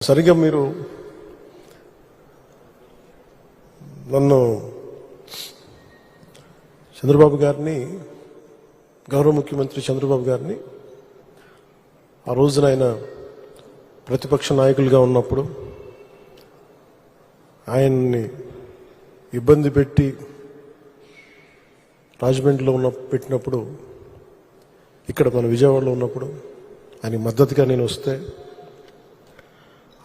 సరిగ్గా మీరు నన్ను చంద్రబాబు గారిని, గౌరవ ముఖ్యమంత్రి చంద్రబాబు గారిని ఆ రోజున ఆయన ప్రతిపక్ష నాయకులుగా ఉన్నప్పుడు ఆయన్ని ఇబ్బంది పెట్టి రాజమండ్రిలో పెట్టినప్పుడు, ఇక్కడ మన విజయవాడలో ఉన్నప్పుడు ఆయన మద్దతుగా నేను వస్తే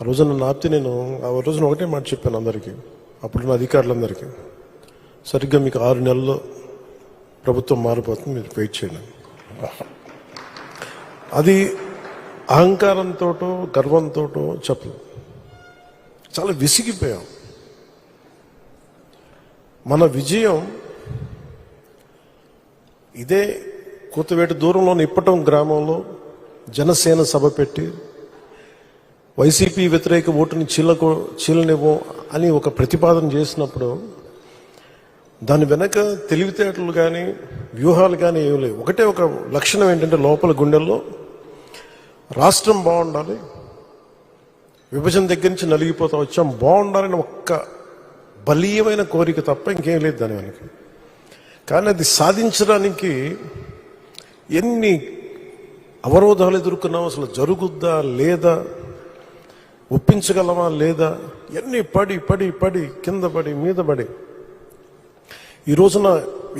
ఆ రోజున నన్ను ఆపితే నేను ఆ రోజున ఒకటే మాట చెప్పాను అందరికీ, అప్పుడున్న అధికారులందరికీ, సరిగ్గా మీకు 6 నెలల్లో ప్రభుత్వం మారిపోతుంది, మీరు వెయిట్ చేయండి. అది అహంకారంతో గర్వంతో చెప్పలేదు, చాలా విసిగిపోయాం. మన విజయం ఇదే కూతవేటు దూరంలోని ఇప్పటం గ్రామంలో జనసేన సభ పెట్టి వైసీపీ వ్యతిరేక ఓటుని చీలనివ్వం అని ఒక ప్రతిపాదన చేసినప్పుడు దాని వెనక తెలివితేటలు కానీ వ్యూహాలు కానీ ఏమి లేవు. ఒకటే ఒక లక్షణం ఏంటంటే, లోపల గుండెల్లో రాష్ట్రం బాగుండాలి, విభజన దగ్గర నుంచి నలిగిపోతా వచ్చాం, బాగుండాలని ఒక్క బలీయమైన కోరిక తప్ప ఇంకేం లేదు దాని వెనక. కానీ అది సాధించడానికి ఎన్ని అవరోధాలు ఎదుర్కొన్నాం, అసలు జరుగుద్దా లేదా, ఒప్పించగలమా లేదా, ఎన్ని పడి పడి పడి కింద పడి మీద పడి ఈ రోజున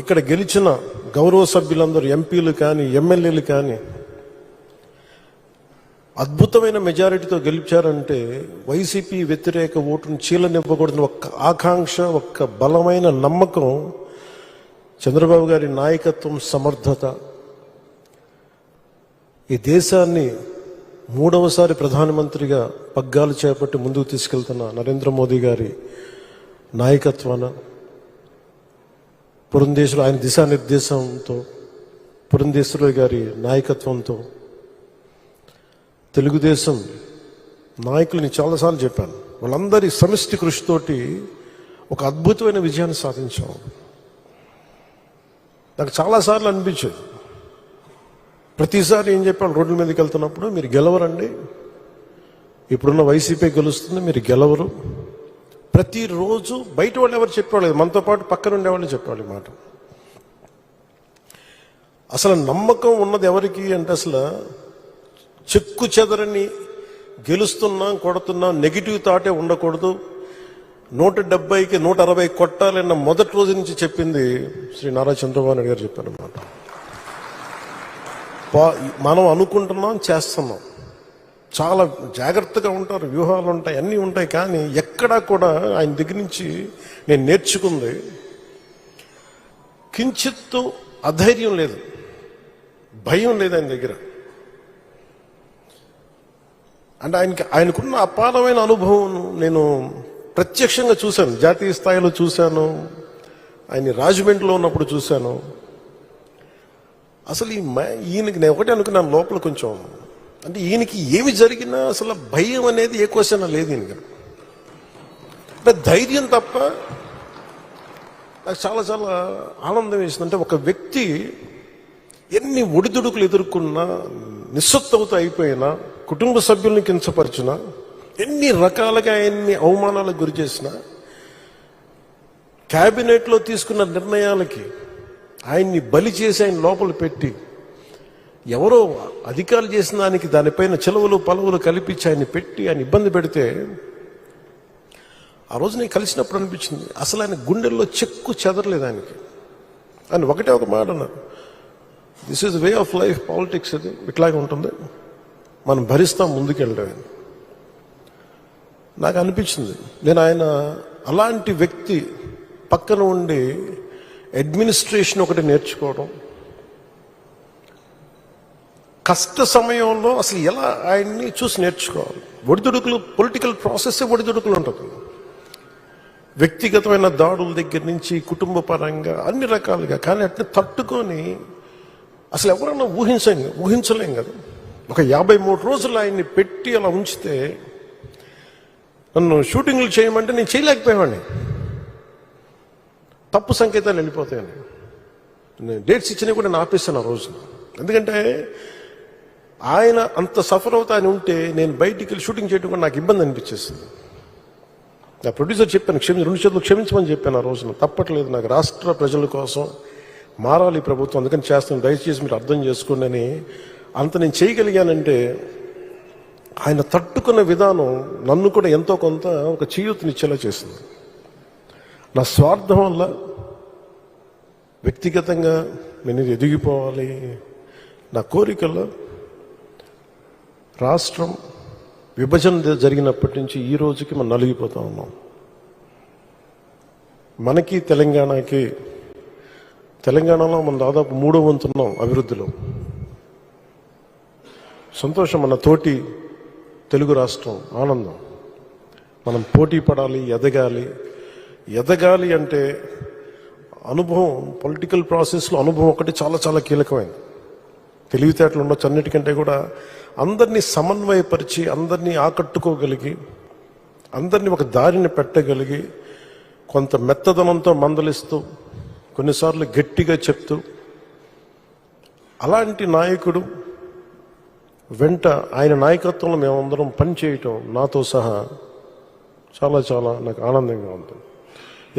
ఇక్కడ గెలిచిన గౌరవ సభ్యులందరూ, ఎంపీలు కానీ ఎమ్మెల్యేలు కానీ అద్భుతమైన మెజారిటీతో గెలిచారంటే వైసీపీ వ్యతిరేక ఓటును చీలనివ్వకూడదని ఒక్క ఆకాంక్ష, ఒక్క బలమైన నమ్మకం, చంద్రబాబు గారి నాయకత్వం, సమర్థత, ఈ దేశాన్ని 3వసారి ప్రధానమంత్రిగా పగ్గాలు చేపట్టి ముందుకు తీసుకెళ్తున్న నరేంద్ర మోదీ గారి నాయకత్వాన, పురంధేశ్వరు ఆయన దిశానిర్దేశంతో, పురంధేశ్వరి గారి నాయకత్వంతో, తెలుగుదేశం నాయకులని చాలాసార్లు చెప్పాను, వాళ్ళందరి సమిష్టి కృషితోటి ఒక అద్భుతమైన విజయాన్ని సాధించాం. నాకు చాలాసార్లు అనిపించేది, ప్రతిసారి ఏం చెప్పాను, రోడ్ల మీదకి వెళ్తున్నప్పుడు, మీరు గెలవరండి, ఇప్పుడున్న వైసీపీ గెలుస్తుంది, మీరు గెలవరు. ప్రతిరోజు బయట వాళ్ళు ఎవరు చెప్పేవాళ్ళు, మనతో పాటు పక్కన ఉండేవాళ్ళు చెప్పేవాళ్ళు మాట. అసలు నమ్మకం ఉన్నది ఎవరికి అంటే, అసలు చెక్కు చెదరని గెలుస్తున్నాం, కొడుతున్నాం, నెగిటివ్ థాటే ఉండకూడదు, 170కి 160 కొట్టాలన్న మొదటి రోజు నుంచి చెప్పింది శ్రీ నారా చంద్రబాబు నాయుడు గారు చెప్పారన్నమాట. మనం అనుకుంటున్నాం, చేస్తున్నాం, చాలా జాగ్రత్తగా ఉంటారు, వ్యూహాలు ఉంటాయి, అన్నీ ఉంటాయి. కానీ ఎక్కడా కూడా ఆయన దగ్గర నుంచి నేను నేర్చుకుంది, కించిత్తు అధైర్యం లేదు, భయం లేదు ఆయన దగ్గర. అంటే ఆయనకున్న అపారమైన అనుభవం నేను ప్రత్యక్షంగా చూశాను, జాతీయ స్థాయిలో చూశాను, ఆయన రాజమండ్రిలో ఉన్నప్పుడు చూశాను. అసలు ఈయనకి నేను ఒకటే అనుకున్నాను లోపల కొంచెం, అంటే ఈయనకి ఏమి జరిగినా అసలు భయం అనేది ఏ క్వశ్చన్ లేదు ఈయనకి, అంటే ధైర్యం తప్ప. నాకు చాలా చాలా ఆనందం వేసింది, అంటే ఒక వ్యక్తి ఎన్ని ఒడిదుడుకులు ఎదుర్కొన్నా, నిస్సత్తువతో అయిపోయినా, కుటుంబ సభ్యుల్ని కించపరిచినా, ఎన్ని రకాలుగా ఎన్ని అవమానాలకు గురి చేసినా, క్యాబినెట్లో తీసుకున్న నిర్ణయాలకి ఆయన్ని బలి చేసి ఆయన లోపల పెట్టి, ఎవరో అధికారులు చేసిన దానిపైన చెలవులు పలువులు కల్పించి ఆయన్ని పెట్టి ఆయన ఇబ్బంది పెడితే, ఆ రోజు నేను కలిసినప్పుడు అనిపించింది, అసలు ఆయన గుండెల్లో చెక్కు చెదరలేదు ఆయనకి. ఆయన ఒకటే ఒక మాట అన్నారు, this is way of life, politics ఇది ఇట్లాగే ఉంటుంది, మనం భరిస్తాం, ముందుకెళ్ళడం. నాకు అనిపించింది, నేను ఆయన అలాంటి వ్యక్తి పక్కన ఉండి అడ్మినిస్ట్రేషన్ ఒకటి నేర్చుకోవడం, కష్ట సమయంలో అసలు ఎలా ఆయన్ని చూసి నేర్చుకోవాలి. ఒడిదుడుకులు, పొలిటికల్ ప్రాసెస్ ఒడిదుడుకులు ఉంటుంది, వ్యక్తిగతమైన దాడుల దగ్గర నుంచి కుటుంబ పరంగా అన్ని రకాలుగా. కానీ అట్లా తట్టుకొని అసలు ఎవరన్నా ఊహించలేం కదా. ఒక 53 రోజులు ఆయన్ని పెట్టి అలా ఉంచితే, నన్ను షూటింగ్లు చేయమంటే నేను చేయలేకపోయేవాడిని, తప్పు సంకేతాలు వెళ్ళిపోతాయని. నేను డేట్స్ ఇచ్చినా కూడా నేను ఆపేస్తాను ఆ రోజు. ఎందుకంటే ఆయన అంత సఫర్ అవుతా అని ఉంటే నేను బయటికి వెళ్ళి షూటింగ్ చేయడం కూడా నాకు ఇబ్బంది అనిపించేస్తుంది. నా ప్రొడ్యూసర్ చెప్పాను, రెండు చేతులు క్షమించమని చెప్పాను ఆ రోజున. తప్పట్లేదు, నాకు రాష్ట్ర ప్రజల కోసం మారాలి ప్రభుత్వం, అందుకని చేస్తాను, దయచేసి మీరు అర్థం చేసుకోండి అని. అంత నేను చేయగలిగానంటే ఆయన తట్టుకున్న విధానం నన్ను కూడా ఎంతో కొంత ఒక చేయూతనిచ్చేలా చేసింది. నా స్వార్థం వల్ల వ్యక్తిగతంగా నేను ఎదిగిపోవాలి, నా కోరికల్లో రాష్ట్రం విభజన జరిగినప్పటి నుంచి ఈ రోజుకి మనం నలిగిపోతా ఉన్నాం. మనకి తెలంగాణలో మనం దాదాపు 3వ వంతున్నాం అభివృద్ధిలో. సంతోషం, మన తోటి తెలుగు రాష్ట్రం ఆనందం. మనం పోటీ పడాలి, ఎదగాలి అంటే అనుభవం, పొలిటికల్ ప్రాసెస్లో అనుభవం ఒకటి చాలా చాలా కీలకమైనది. తెలివితేటలు ఉండొచ్చు, అన్నిటికంటే కూడా అందరినీ సమన్వయపరిచి, అందరినీ ఆకట్టుకోగలిగి, అందరినీ ఒక దారిని పెట్టగలిగి, కొంత మెత్తదనంతో మందలిస్తూ, కొన్నిసార్లు గట్టిగా చెప్తూ, అలాంటి నాయకుడు వెంట ఆయన నాయకత్వంలో మేమందరం పనిచేయటం నాతో సహా చాలా చాలా నాకు ఆనందంగా ఉంటుంది.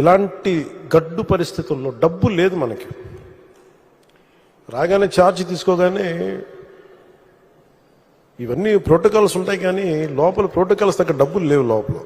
ఇలాంటి గడ్డు పరిస్థితుల్లో డబ్బు లేదు మనకి. రాగానే ఛార్జ్ తీసుకోగానే ఇవన్నీ ప్రోటోకాల్స్ ఉంటాయి, కానీ లోపల ప్రోటోకాల్స్ తగ్గ డబ్బులు లేవు లోపల.